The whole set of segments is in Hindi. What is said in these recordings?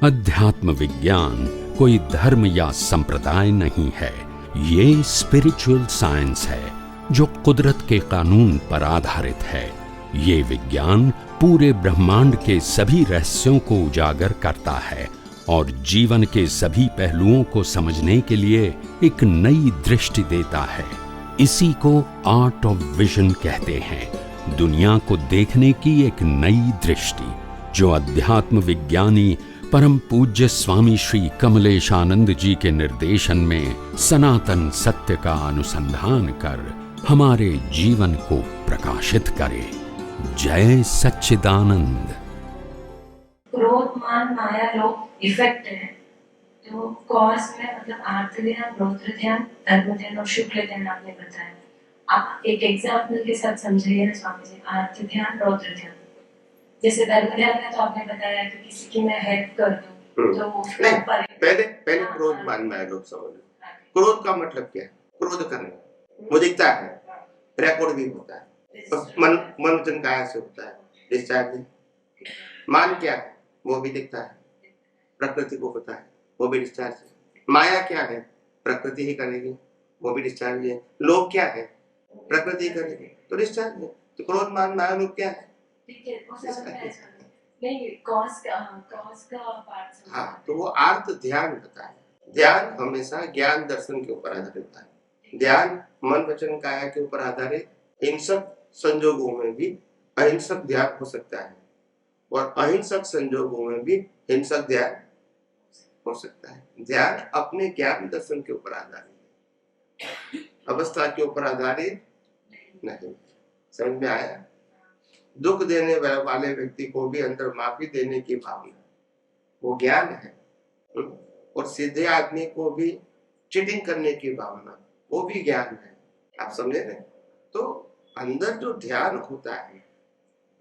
अध्यात्म विज्ञान कोई धर्म या संप्रदाय नहीं है, ये स्पिरिचुअल साइंस है जो कुदरत के कानून पर आधारित है। ये विज्ञान पूरे ब्रह्मांड के सभी रहस्यों को उजागर करता है और जीवन के सभी पहलुओं को समझने के लिए एक नई दृष्टि देता है। इसी को आर्ट ऑफ विजन कहते हैं, दुनिया को देखने की एक नई दृष्टि, जो अध्यात्म विज्ञानी परम पूज्य स्वामी श्री कमलेशानंद जी के निर्देशन में सनातन सत्य का अनुसंधान कर हमारे जीवन को प्रकाशित करे। जय सच्चिदानंद। क्रोध, मान, माया, लोभ इफेक्ट है, तो कॉज में मतलब आर्त ध्यान, रौद्र ध्यान, धर्म ध्यान और शुक्ल ध्यान आपने बताया। आप एक एग्जाम्पल के साथ समझिए ना स्वामी जी। आर्त ध्यान, रौद्र ध्यान, जैसे धर्म ध्यान में तो आपने बताया कि किसी की मैं हेल्प कर दूं तो उसके ऊपर पहले क्रोध मान माया लोग समझ। क्रोध का मतलब क्या है? क्रोध करना वो दिखता है, रिकॉर्ड भी होता है, तो मन वचन काया से होता है, डिस्चार्ज नहीं। मान क्या है? वो भी दिखता है, प्रकृति को पता है, वो भी डिस्चार्ज है। माया क्या है? प्रकृति ही करेगी, वो भी डिस्चार्ज है। लोभ क्या है? प्रकृति ही करेगी, तो डिस्चार्ज है। तो क्रोध मान माया लोभ क्या है? नहीं, कॉज का पार्ट। हाँ, तो वो अर्थ ध्यान बताए। ध्यान हमेशा ज्ञान दर्शन के ऊपर आधारित होता है। ध्यान मन वचन काया के ऊपर आधारित हिंसक संजोगों में भी अहिंसक ध्यान हो सकता है और अहिंसक संजोगों में भी हिंसक ध्यान हो सकता है। ध्यान अपने ज्ञान दर्शन के ऊपर आधारित है, अवस्था के ऊपर आधारित नहीं। समझ में आया? दुख देने वाले व्यक्ति को भी अंदर माफी देने की भावना, वो ज्ञान है। और सीधे आदमी को भी चीटिंग करने की भावना, वो भी ज्ञान है। आप समझे ना? तो अंदर जो ध्यान होता है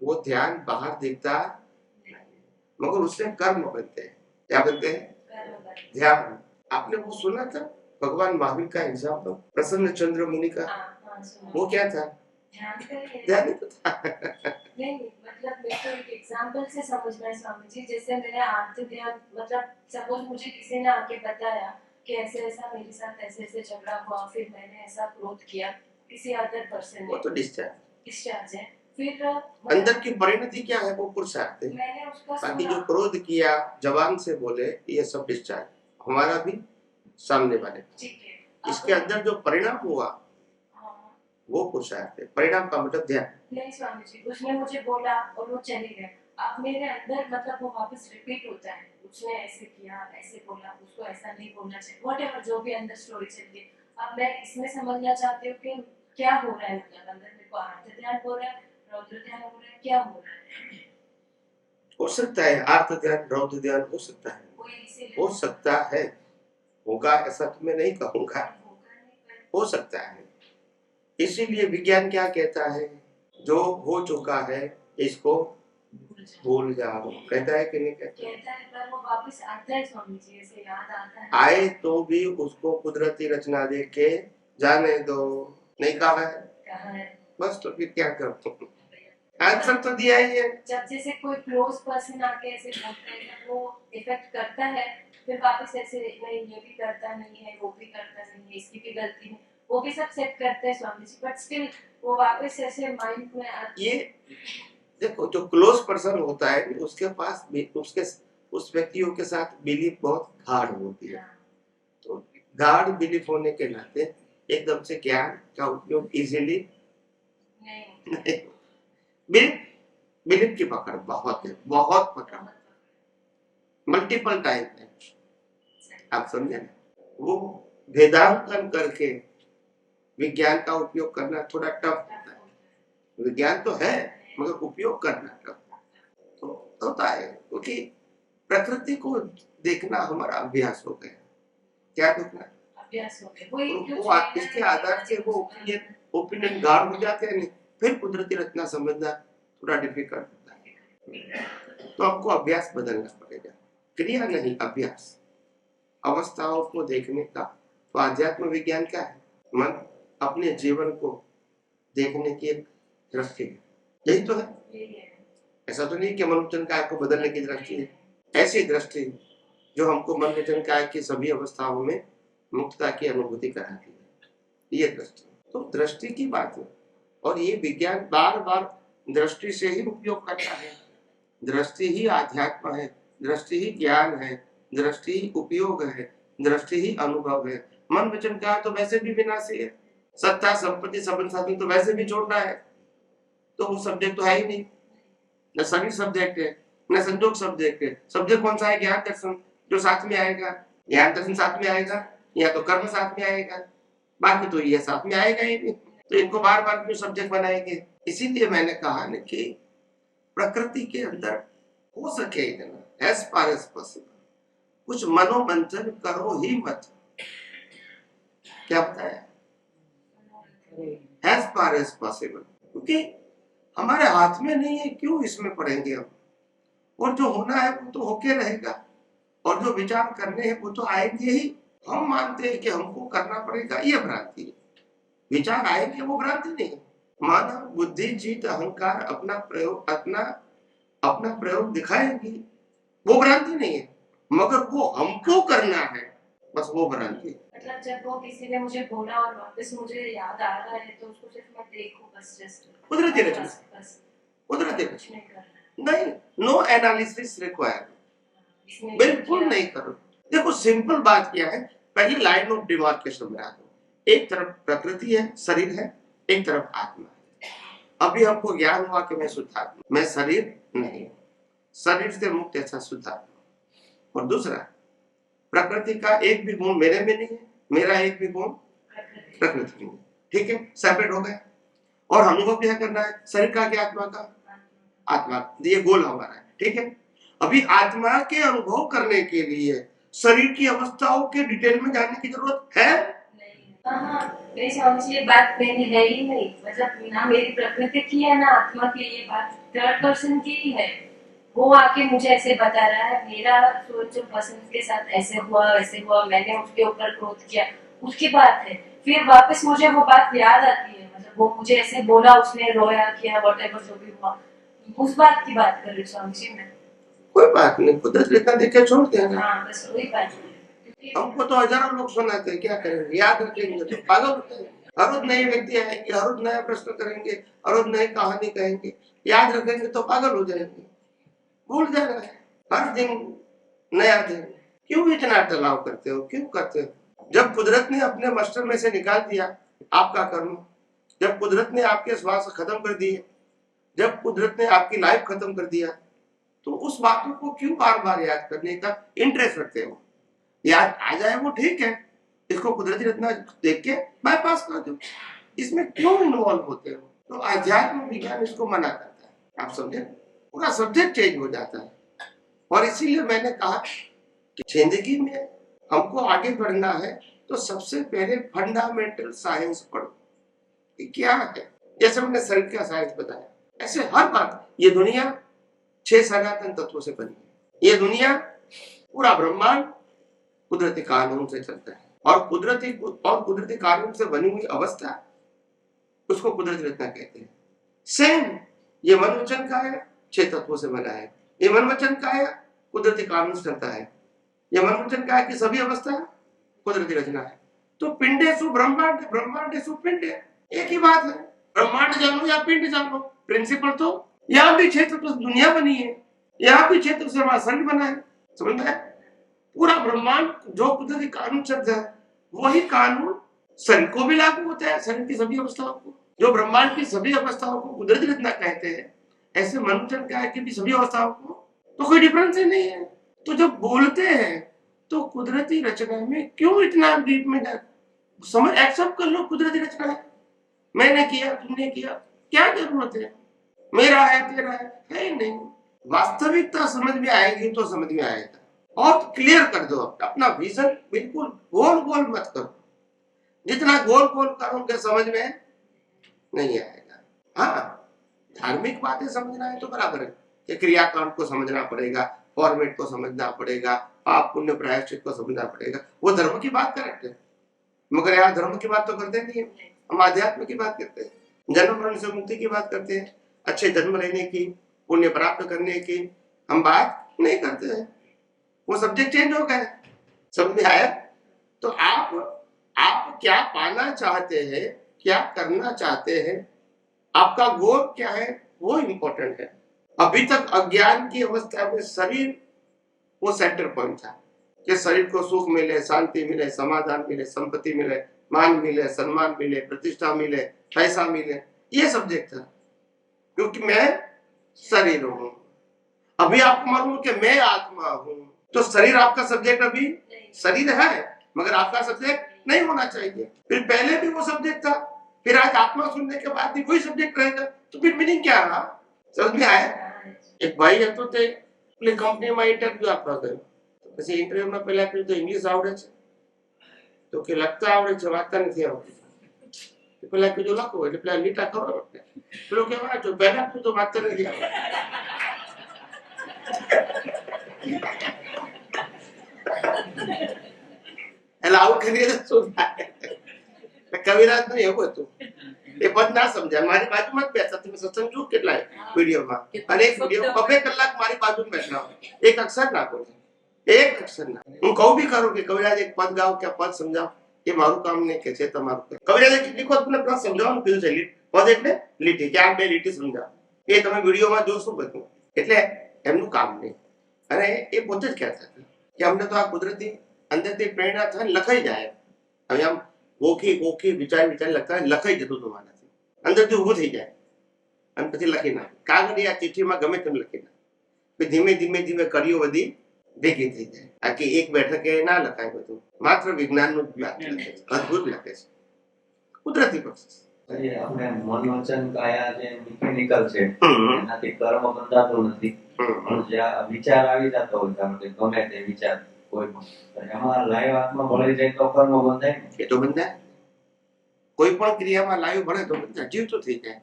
वो ध्यान बाहर दिखता नहीं, मगर उससे कर्म बनते हैं। क्या बनते हैं? ध्यान। आपने वो सुना था भगवान महावीर का एग्जाम्पल, प्रसन्न चंद्र मुनि का? वो क्या था? ध्यान ही तो था। नहीं, मतलब मैं तो एक एग्जांपल से समझना है स्वामी जी। जैसे मैंने आर्त ध्यान, मतलब सपोज मुझे किसी ने आके बताया कि ऐसे ऐसा मेरे साथ ऐसे झगड़ा हुआ, फिर मैंने ऐसा क्रोध किया किसी अदर पर्सन ने, वो तो डिस्चार्ज है। फिर अंदर की परिणति क्या है? वो पुरुषार्थ है। मैंने उसका बाकी जो क्रोध किया, जबान से बोले, ये सब डिस्चार्ज हमारा भी सामने वाले। ठीक है। इसके अंदर जो परिणाम हुआ वो पुरुषार्थ है। परिणाम का मतलब ध्यान। नहीं स्वामी जी, उसने मुझे बोला और वो चले गए। अब मेरे अंदर मतलब वो वापस रिपीट होता है, उसने ऐसे किया, ऐसे बोला, उसको ऐसा नहीं बोलना चाहिए, व्हाटएवर जो भी अंदर स्टोरी चलती है। अब मैं इसमें समझना चाहती हूँ कि क्या हो रहा है, मतलब अंदर मेरे को आर्त ध्यान हो रहा है, रौद्र ध्यान हो रहा है, क्या हो रहा है? हो सकता है आर्त ध्यान, रौद्र ध्यान हो सकता है, हो सकता है, होगा ऐसा तो मैं नहीं कहूंगा, हो सकता है। इसीलिए विज्ञान क्या कहता है? जो हो चुका है इसको भूल जाओ, कहता है कि नहीं कहता? कहता है, पर वो वापस आता है स्वामी जी, ऐसे याद आता है। आए तो भी उसको कुदरती रचना देख के जाने दो। नहीं कहा है? बस तो फिर क्या करो? आंसर तो दिया ही है। जब जैसे कोई क्लोज पर्सन आके ऐसे बोलते हैं वो इफेक्ट करता है, फिर वापस ऐसे नहीं, ये भी करता नहीं है, वो भी करता नहीं है, इसकी भी गलती है, वो भी सब सेट करते हैं स्वामी जी, बट स्टिल वो वापस ऐसे माइंड में ये देखो, जो क्लोज पर्सन होता है उसके पास उसके उस व्यक्तियों के साथ बिलीफ बहुत गाढ़ होती है। तो गाढ़ बिलीफ होने के नाते एकदम से ज्ञान का उपयोग इजीली नहीं। बिलीफ की पकड़ बहुत है, बहुत पकड़, मल्टीपल टाइम है। आप समझे ना? वो वेदांकन करके विज्ञान का उपयोग करना थोड़ा टफ होता है। विज्ञान तो है मगर उपयोग करना टफ तो होता है, क्योंकि प्रकृति को देखना हमारा अभ्यास हो गया। क्या देखना? अभ्यास हो गया। इसके आधार से वो ओपिनियन गाढ़ हो जाते हैं, फिर कुदरती रचना समझना थोड़ा डिफिकल्ट होता है। तो आपको अभ्यास बदलना पड़ेगा, क्रिया नहीं अभ्यास। अवस्थाओं को देखने का तो आध्यात्म विज्ञान क्या है? मन अपने जीवन को देखने की एक दृष्टि है, यही तो है। ऐसा तो नहीं कि मनोचन का आपको बदलने की दृष्टि है, ऐसी दृष्टि जो हमको मन वचन काया की सभी अवस्थाओं में मुक्तता की अनुभूति कराती है। ये दृष्टि, तो दृष्टि की बात है। और ये विज्ञान बार बार दृष्टि से ही उपयोग करता है। दृष्टि ही आध्यात्म है, दृष्टि ही ज्ञान है, दृष्टि ही उपयोग है, दृष्टि ही अनुभव है। मन वचन का तो वैसे भी विनाशी है। सत्ता संपत्ति संबंध साधन तो वैसे भी छोड़ना है, तो वो सब्जेक्ट तो है ही नहीं। न शरीर सब्जेक्ट है, न संजोग सब्जेक्ट है। सब्जेक्ट कौन सा है? ज्ञान दर्शन, जो साथ में आएगा। ज्ञान दर्शन साथ में आएगा या तो कर्म साथ में आएगा, बाकी तो ये साथ में आएगा ही नहीं। तो इनको बार बार क्यों सब्जेक्ट बनाएंगे? इसीलिए मैंने कहा न कि प्रकृति के अंदर हो सके इतना एज फार एज पॉसिबल कुछ मनोमंथन करो ही मत। क्या बताया? एज फार एज पॉसिबल, क्योंकि हमारे हाथ में नहीं है, क्यों इसमें पड़ेंगे हम? और जो होना है वो तो होके रहेगा, और जो विचार करने हैं वो तो आएंगे ही। हम मानते हैं कि हमको करना पड़ेगा, ये भ्रांति है। विचार आएंगे, वो भ्रांति नहीं है। मानव बुद्धि जीत अहंकार अपना प्रयोग दिखाएंगी, वो भ्रांति नहीं है। मगर वो हमको करना है, बस वो भ्रांति है। मतलब जब वो किसी ने मुझे बोला और वापस मुझे याद आ रहा है तो उसको सिर्फ मैं देखूं, बस जस्ट कुदरती रचना, बस कुदरती कुछ रचना नहीं करना। नहीं, नो एनालिसिस रिक्वायर्ड, इसमें बिल्कुल नहीं करो। देखो सिंपल बात क्या है, पहली लाइन ऑफ डिमार्केशन बना दो। एक तरफ प्रकृति है, शरीर है, एक तरफ आत्मा है। अभी हमको ज्ञान हुआ कि मैं शुद्धात्मा, मैं शरीर नहीं, शरीर से मुक्त ऐसा शुद्धात्मा। और दूसरा, प्रकृति का एक भी गुण मेरे में नहीं है, मेरा एक भी गुण प्रकृति में। ठीक है, सेपरेट हो गए। और अनुभव क्या करना है? शरीर का क्या, आत्मा का? आत्मा, ये गोल हमारा है। ठीक है, अभी आत्मा के अनुभव करने के लिए शरीर की अवस्थाओं के डिटेल में जानने की जरूरत है? मेरी समझ ये बात मेरी है ही नहीं। मतलब ना मेरी प्रकृति की है ना आत्मा की, ये बात थर्ड पर्सन की ही है। वो आके मुझे ऐसे बता रहा है, मेरा सोच जो पसंद के साथ ऐसे हुआ वैसे हुआ, मैंने उसके ऊपर क्रोध किया, उसकी बात है। फिर वापस मुझे वो बात याद आती है, मतलब वो मुझे ऐसे बोला, उसने रोया किया, व्हाटएवर जो भी हुआ, उस बात की बात कर रही हूँ स्वामी जी मैं। कोई बात नहीं, कुदरत लिखा देखे छोड़ देना। हाँ बस वही बात है। हमको तो हजारों लोग सुनाते हैं, क्या करेंगे? याद रखेंगे तो पागल होते हैं। हर रोज नए व्यक्ति आएंगे, हर रोज नया प्रश्न करेंगे, हर रोज नई कहानी कहेंगे। याद रखेंगे तो पागल हो जाएंगे, भूल जाना है। हर दिन नया दिन, क्यों इतना टलाव करते हो? क्यों करते हो? जब कुदरत ने अपने मस्टर में से निकाल दिया आपका कर्म, जब कुदरत ने आपके श्वास खत्म कर दिए, जब कुदरत ने आपकी लाइफ खत्म कर दिया, तो उस बातों को क्यों बार बार याद करने का इंटरेस्ट रखते हो? याद आ जाए वो ठीक है, इसको कुदरती रचना देख के बाईपास कर दो। इसमें क्यों इन्वॉल्व होते हो? तो अध्यात्म विज्ञान इसको मना करता है। आप समझे? पूरा सब्जेक्ट चेंज हो जाता है। और इसीलिए मैंने कहा कि जिंदगी में हमको आगे बढ़ना है तो सबसे पहले फंडामेंटल साइंस पढ़ो कि क्या है। जैसे मैंने शरीर का साइंस बताया, ऐसे हर बात। ये दुनिया 6 सनातन तत्वों से बनी है। ये दुनिया, पूरा ब्रह्मांड कुदरती कानून से चलता है, और कुदरती कानून से बनी हुई अवस्था, उसको कुदरती रचना कहते हैं। सेम ये मन वचन का है, 6 तत्वों से बना है। ये मन वचन का है, कुदरती कानून से चलता है। ये मन वचन का है कि सभी अवस्था कुदरती रचना है। तो पिंडेषु ब्रह्मांड, ब्रह्मांडेषु पिंड, एक ही बात है। ब्रह्मांड जानो या पिंड जानो, प्रिंसिपल तो यहाँ भी 6 तत्व से दुनिया बनी है, यहाँ भी 6 तत्व से हमारा शरीर बना है। समझ में? पूरा ब्रह्मांड जो कुदरती कानून चलता है, वही कानून शरीर को भी लागू होता है, शरीर की सभी अवस्थाओं को। जो ब्रह्मांड की सभी अवस्थाओं को कुदरती रचना कहते हैं, ऐसे मनुष्य का है कि भी सभी अवस्थाओं को तो कोई डिफरेंस ही नहीं है। तो जब बोलते हैं तो कुदरती रचना में क्यों इतना डीप में समझ, एक्सेप्ट कर लो कुदरती रचना है। मैंने किया, तुमने किया, क्या जरूरत है? मेरा है, तेरा है ही नहीं। वास्तविकता समझ में आएगी तो समझ में आएगा। और क्लियर कर दो अपना विजन, बिल्कुल गोल गोल मत करो। जितना गोल गोल करोगे समझ में नहीं आएगा। हाँ, धार्मिक बातें समझना है तो बराबर है कि क्रियाकांड को समझना पड़ेगा, फॉर्मेट को समझना पड़ेगा, पाप पुण्य प्रायश्चित को समझना पड़ेगा। वो धर्म की बात करेक्ट है, मगर यहाँ धर्म की बात तो करते नहीं है। हम आध्यात्म की बात करते हैं, जन्म मरण से मुक्ति की बात करते हैं, अच्छे जन्म लेने की, पुण्य प्राप्त करने की हम बात नहीं करते हैं। वो सब्जेक्ट चेंज हो गया। समझ में आया? तो आप क्या पाना चाहते हैं, क्या करना चाहते हैं, आपका गोल क्या है, वो इंपॉर्टेंट है। अभी तक अज्ञान की अवस्था में शरीर वो सेंटर पॉइंट था कि शरीर को सुख मिले, शांति मिले, समाधान मिले, संपत्ति मिले, मान मिले, सम्मान मिले, प्रतिष्ठा मिले, पैसा मिले, ये सब्जेक्ट था। क्योंकि मैं शरीर हूं। अभी आपको मालूम कि मैं आत्मा हूं, तो शरीर आपका सब्जेक्ट अभी शरीर है, मगर आपका सब्जेक्ट नहीं होना चाहिए। फिर पहले भी वो सब्जेक्ट था, फिर आज आत्मा सुनने के बाद भी वही सब्जेक्ट रहेगा, तो फिर मीनिंग क्या रहा? समझ में आया? एक भाई હતો તે પેલી કંપનીમાં ઇન્ટરવ્યુ આપવા ગયો, પછી ઇન્ટરવ્યુમાં પહેલા કહ્યું તો ઇંગ્લિશ આવડે છે? તો કે લખતા આવડે છે, વાંચતા નથી આવડતું. પેલા કીધું લખો, એટલે પેલા લીટા ખબર પડે. પેલો કે વાંચો, પહેલા કીધું તો વાંચતા નથી આવડતું. એટલે આવું કરીએ તો શું થાય? કવિરાજનું એવું હતું, એ પદ ના સમજાય. મારી બાજુમાં જ બેઠા, તમે સત્સંગ જુઓ કેટલા વિડીયોમાં, અને એક વિડીયો 2 કલાક મારી બાજુમાં બેઠા હોય, એક અક્ષર ના બોલે, એક અક્ષર ના. હું કહું બી ખરું કે કવિરાજ એક પદ ગાઓ કે પદ સમજાવો, એ મારું કામ નહીં કે છે તમારું. કવિરાજે કેટલીક વખત મને પ્લસ સમજાવવાનું કીધું છે, પદ એટલે લીટી, કે આ 2 લીટી સમજાવો, એ તમે વિડીયોમાં જોશો બધું. એટલે એમનું કામ નહીં. અને એ પોતે જ કહેતા હતા કે અમને તો આ કુદરતી અંદરથી પ્રેરણા થાય, લખાઈ જાય. હવે આમ ઓખી વિચાર લખતા લખાઈ જતું હતું મારાથી, અંદરથી ઊભું થઈ જાય અને પછી લખી નાખે. કાગળિયા ચિઠ્ઠીમાં ગમે તેમ લખી નાખે. ધીમે ધીમે કડીઓ બધી ભેગી થઈ જાય. આખી એક બેઠકે ના લખાય બધું, માત્ર વિજ્ઞાનનું જ્ઞાન લખે છે, અદભુત લખે છે, કુદરતી પ્રોસેસ. આપણે મન વચન કાયા જે મિકેનિકલ છે, એનાથી કર્મ બંધાતું નથી. પણ જ્યાં વિચાર આવી જતો હોય, કારણ કે ગમે તે વિચાર કોઈ પણ, એમાં લાઈવ આત્મા ભળી જાય તો કર્મ બંધાય ને? એ તો બંધાય. કોઈ પણ ક્રિયામાં લાઈવ ભળે તો બંધાય, જીવતું થઈ જાય.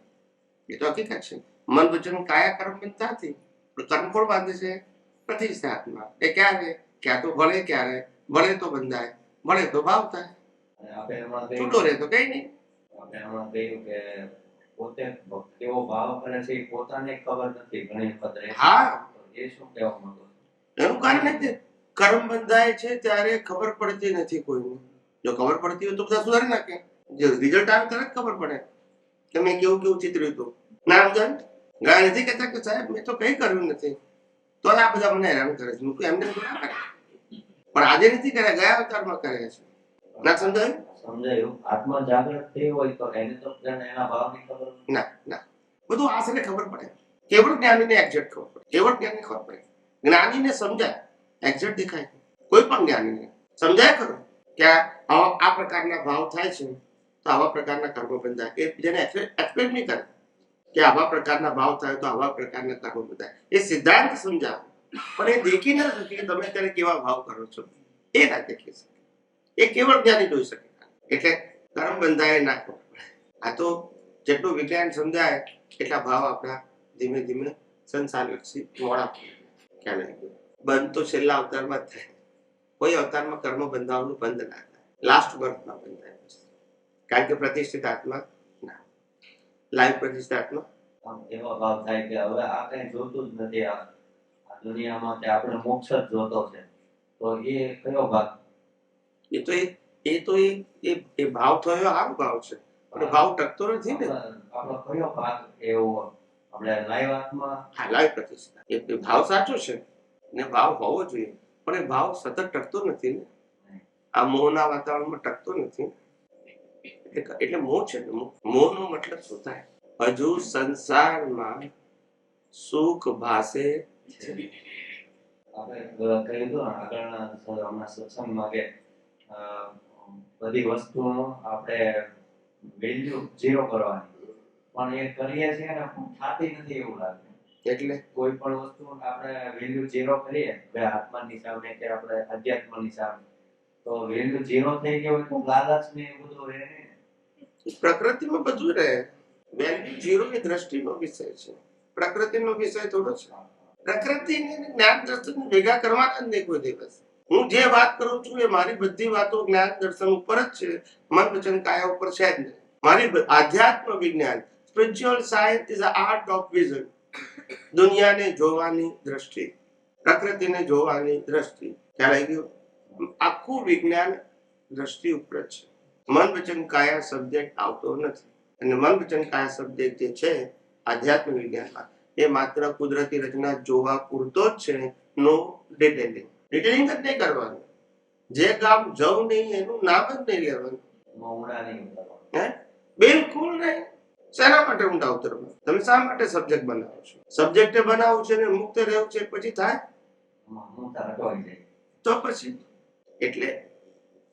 એ તો હકીકત છે. મન વચન કાયા કર્મ બંધતા નથી. કર્મ કોણ બાંધે છે? પ્રતિષ્ઠા આત્મા. એ ક્યારે? ક્યાં તો ભળે, ક્યારે ભળે તો બંધાય, ભળે તો ભાવ થાય, છૂટો રહે તો કઈ નહીં. આપણે હમણાં કહ્યું કે પોતે કેવો ભાવ કરે છે એ પોતાને ખબર નથી ઘણી વખત. હા, એ શું કહેવા માંગો? એનું કારણ નથી. કર્મ બંધાય છે ત્યારે ખબર પડતી નથી કોઈને. જો ખબર પડતી હોય તો બધા સુધારી નાખે. જે રિઝલ્ટ આવે ત્યારે ખબર પડે કે મેં કેવું ચિતર્યું હતું. ના સમજાય? ગાય નથી કહેતા કે સાહેબ મેં તો કઈ કર્યું નથી, તો આ બધા મને હેરાન કરે છે. મૂકું એમને ના કરે, પણ આજે નથી કર્યા, ગયા અવતારમાં કરે છે. ના સમજાયું? સમજાયું. આત્મા જાગૃત થઈ હોય તો એને તો એના ભાવની ખબર ના, બધું આશરે ખબર પડે. કેવળ જ્ઞાનીને એક્ઝેક્ટ ખબર પડે. કેવળ જ્ઞાનીને ખબર પડે. જ્ઞાનીને સમજાય, એક્ઝેક્ટ દેખાય. કોઈ પણ જ્ઞાનીને સમજાય ખરું કે આ પ્રકારના ભાવ થાય છે તો આવા પ્રકારના કર્મો બંધાય. એ જેને એક્સપ્લેન નહીં કરે કે આવા પ્રકારના ભાવ થાય તો આવા પ્રકારના કર્મો બંધાય. એ સિદ્ધાંત સમજાવે, પણ એ દેખી ના શકે કે તમે અત્યારે કેવા ભાવ કરો છો. એ ના દેખી શકે. એ કેવળ જ્ઞાની જોઈ શકે. એટલે કર્મ બંધાય ના ખબર પડે. આ તો જેટલું વિજ્ઞાન સમજાય એટલા ભાવ આપણા ધીમે ધીમે સંસારલક્ષી મોડા ખ્યાલ આવી ગયો. બંધ તો છેલ્લા અવતારમાં જ થાય. કોઈ અવતારમાં કર્મ બંધાવાનું બંધ ના થાય. લાસ્ટ બર્થમાં બંધાય. કારણ કે પ્રતિષ્ઠિત આત્મા ના, લાઈવ પ્રતિષ્ઠિત આત્મા એવો ભાવ થાય કે હવે આ કઈ જોતું જ નથી આ દુનિયામાં, કે આપણે મોક્ષ જ જોતો છે. તો એ કયો ભાગ? એ ભાવ થયો આ ભાવ છે, પણ ભાવ ટકતો નથી ને. આપણો કયો ભાગ એવો આપણે લાઈવ આત્મા? હા, લાઈવ પ્રતિષ્ઠિત. એ ભાવ સાચો છે ને, ભાવ હોવો જોઈએ, પણ એ ભાવ સતત ટકતો નથી ને. આ મોહના વાતાવરણમાં ટકતો નથી. એટલે મોહ છે ને. મોહનો મતલબ શું થાય? હજુ સંસારમાં સુખ ભાસે છે. આપણે કહ્યું હતું આગળના હમણાં સત્સંગમાં કે બધી વસ્તુનો આપણે વેલ્યુ 0 કરવાની, પણ એ કરીએ છીએ ને થતી નથી એવું લાગે. એટલે કોઈ પણ વસ્તુ આપણે વેલ્યુ 0 કરીએ, કે આત્માની સામે કે આપણે અધ્યાત્મની સામે, તો વેલ્યુ 0 થઈ ગયો તો લાલચ ને એ બધું રહે ને. પ્રકૃતિમાં બધું રહે. વેલ્યુ 0 ની દ્રષ્ટિનો વિષય છે, પ્રકૃતિનો વિષય થોડો છે. પ્રકૃતિને જ્ઞાન દર્શન ભેગા કરવાના જ નહીં કોઈ દિવસ. હું જે વાત કરું છું એ મારી બધી વાતો જ્ઞાન દર્શન ઉપર જ છે, મન વચન કાયા ઉપર છે જ નહીં. મારી આધ્યાત્મ વિજ્ઞાન, spiritual science is a art of vision, દુનિયાને જોવાની દ્રષ્ટિ. પ્રકૃતિને જોવાની દ્રષ્ટિ. ખ્યાલ આવી ગયો? આખું વિજ્ઞાન દ્રષ્ટિ ઉપર જ છે. મન વચન કાયા સબ્જેક્ટ આવતો નથી. અને મન વચન કાયા સબ્જેક્ટ જે છે આધ્યાત્મ વિજ્ઞાનમાં, એ માત્ર કુદરતી રચના જોવા પૂરતો જ છે. નો ડિટેલિંગ. ડિટેલિંગ જ નહીં કરવાનું. જે ગામ જવું નહીં એનું નામ જ નહીં લેવાનું. ઊંડા નહીં ઉતરવાનું. હે? બિલકુલ નહીં. શેના માટે ઊંડા ઉતરવાનું? તમે શા માટે સબ્જેક્ટ બનાવો છો? સબ્જેક્ટ બનાવવું છે ને મુક્ત રહેવું છે, પછી થાય હું તારા ટોઈ જાય. તો પછી એટલે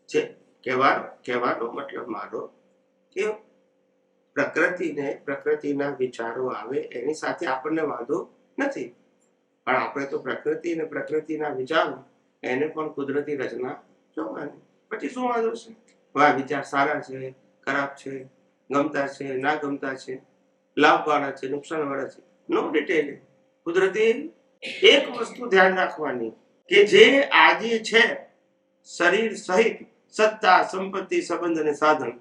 છે કહેવાનો મતલબ મારો કે પ્રકૃતિના વિચારો આવે એની સાથે આપણને વાંધો નથી, પણ આપણે તો પ્રકૃતિ અને પ્રકૃતિના વિચારો એને પણ કુદરતી રચના જોવાની. પછી શું વાંધો છે? આ વિચાર સારા છે, ખરાબ છે, ગમતા છે, ના ગમતા છે, લાભવાળા છે, નુકસાનવાળા છે, નો ડિટેલિંગ. કુદરતી એક વસ્તુ ધ્યાન રાખવાની કે જે આજે છે શરીર સહિત સત્તા, સંપત્તિ, સંબંધ અને સાધન,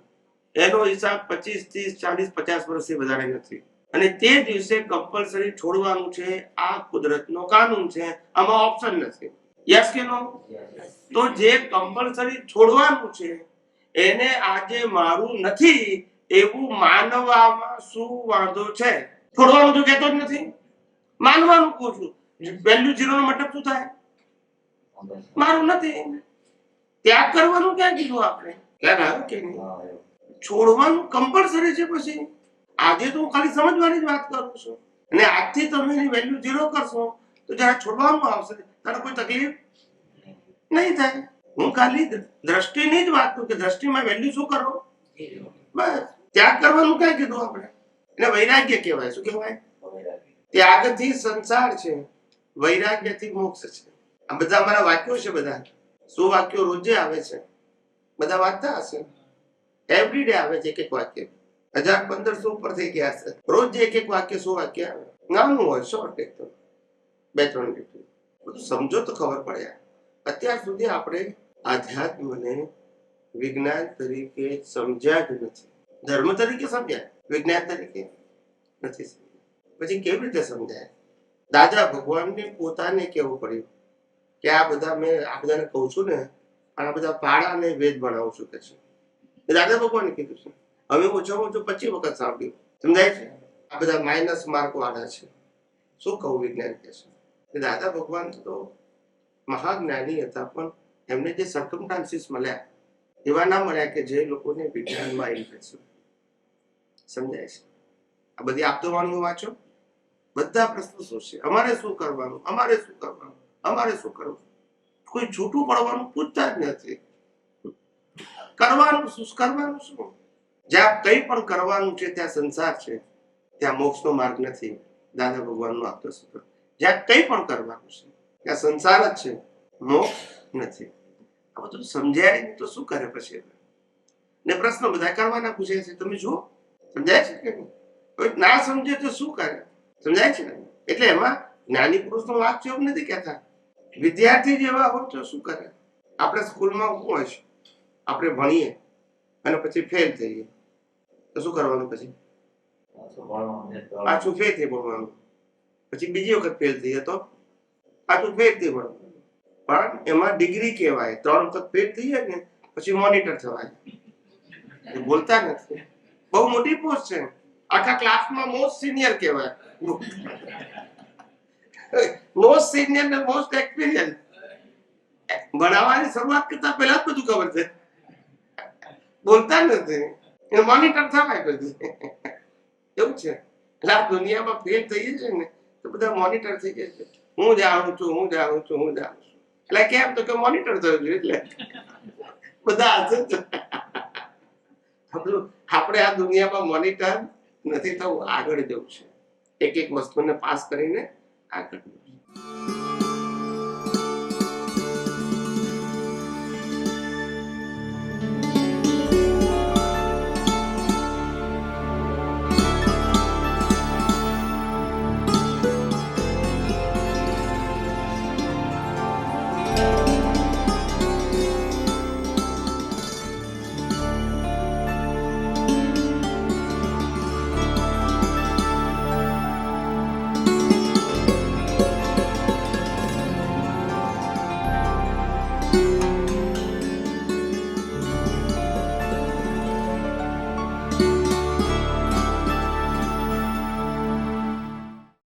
એનો હિસાબ 25, 30, 40, 50 વર્ષથી વધારે નથી. અને તે દિવસે કમ્પલસરી છોડવાનું છે. આ કુદરતનો કાનૂન છે, આમાં ઓપ્શન નથી. યસ કે નો? તો જે કમ્પલસરી છોડવાનું છે એને આજે મારું નથી એવું માનવામાં શું વાંધો છે? છોડવાનું તો કહેતો જ નથી, માનવાનું કહું છું. વેલ્યુ 0 નો મતલબ શું થાય? મારું નથી. ત્યાગ કરવાનું ક્યાં કીધું આપણે? ખ્યાલ આવ્યો કે નહીં? છોડવાનું કમ્પલસરી છે. પછી આજે તો હું ખાલી સમજવાની જ વાત કરું છું. અને આજથી તમે એની વેલ્યુ 0 કરશો તો જયારે છોડવાનું આવશે ત્યારે કોઈ તકલીફ નહીં થાય. હું ખાલી દ્રષ્ટિની જ વાત કરું કે દ્રષ્ટિમાં વેલ્યુ શું કરો? બસ. ત્યાગ કરવાનું ક્યાં કીધું આપણે? એને વૈરાગ્ય કહેવાય. શું કહેવાય? ત્યાગથી સંસાર છે, વૈરાગ્યથી મોક્ષ છે. આ બધા અમારા વાક્યો છે. બધા 100 વાક્યો રોજે આવે છે. બધા વાંચતા હશે. એવરીડે આવે છે એક વાક્ય. 1500 ઉપર થઈ ગયા છે. રોજ એક વાક્ય 100 વાક્ય આવે. નાનું હોય, શોર્ટ, એકદમ 2-3 લીટી. બધું સમજો તો ખબર પડે. અત્યાર સુધી આપણે આધ્યાત્મને વિજ્ઞાન તરીકે સમજ્યા જ નથી. ધર્મ તરીકે સમજ્યા, વિજ્ઞાન તરીકે નથી સમજ્યા. પછી કેવી રીતે સમજાય? દાદા ભગવાનને પોતાને કેવું પડ્યું કે આ બધા મેં આ બધાને કહું છું ને, આ બધા પાડાને વેદ ભણાવું છું કે છે. દાદા ભગવાને કીધું છે. હવે ઓછામાં ઓછું 25 વખત સાંભળ્યું. સમજાય છે? આ બધા માઇનસ માર્ક વાળા છે. શું કહું? વિજ્ઞાન કે છે દાદા ભગવાન તો મહાજ્ઞાની હતા, પણ એમને જે સર્કમસ્ટાન્સીસ મળ્યા એવા ના મળ્યા કે જે લોકોને વિજ્ઞાનમાં ઇન્ટરેસ્ટ. સમજાય છે? આ બધી આપતવાણીઓ વાંચો. બધા પ્રશ્નો શું છે? અમારે શું કરવાનું? અમારે શું કરવાનું? અમારે શું કરવું? કોઈ છૂટું પડવાનું પૂછતા જ નથી. કરવાનું શું? કરવાનું શું? જ્યાં કંઈ પણ કરવાનું છે ત્યાં સંસાર છે, ત્યાં મોક્ષનો માર્ગ નથી. દાદા ભગવાનનો આપતો સૂત્ર. જ્યાં કંઈ પણ કરવાનું છે ત્યાં સંસાર જ છે, મોક્ષ નથી. આ બધું સમજાય નહીં તો શું કરે પછી? ને પ્રશ્નો બધા કરવાના પૂછે છે. તમે જુઓ, સમજાય છે કે નહીં? કોઈ ના સમજે તો શું કરે? સમજાય છે ને? એટલે એમાં જ્ઞાની પુરુષનો વાક છે એવું નથી કહેતા. વિદ્યાર્થી જેવા હોય તો શું કરે? આપણે સ્કૂલમાં શું હોય છે? આપણે ભણીએ અને પછી ફેલ થઈએ તો શું કરવાનું? પછી પાછું ફેરથી ભણવાનું. પછી બીજી વખત ફેલ થઈએ તો પાછું ફેરથી ભણવાનું. પણ એમાં ડિગ્રી કહેવાય. 3 વખત ફેલ થઈએ ને પછી મોનિટર થવાય. બોલતા નથી. બહુ મોટી પોસ્ટ છે. આખા ક્લાસમાં મોસ્ટ સિનિયર કહેવાય. મોસ્ટ સિનિયર ને મોસ્ટ એક્સપિરિયન્સ. ભણાવવાની શરૂઆત કરતા પહેલા જ બધું ખબર છે. બોલતા નથી. એ મોનિટર થવાય બધું. એવું છે. એટલે આ દુનિયામાં ફેલ થઈએ છે ને તો બધા મોનિટર થઈ જાય છે. હું જાણું છું. એટલે કેમ? તો કે મોનિટર થયું છે એટલે બધા હશે. આપણે આ દુનિયામાં મોનિટર નથી થવું, આગળ જવું છે. એક વસ્તુને પાસ કરીને આગળ જવું છે.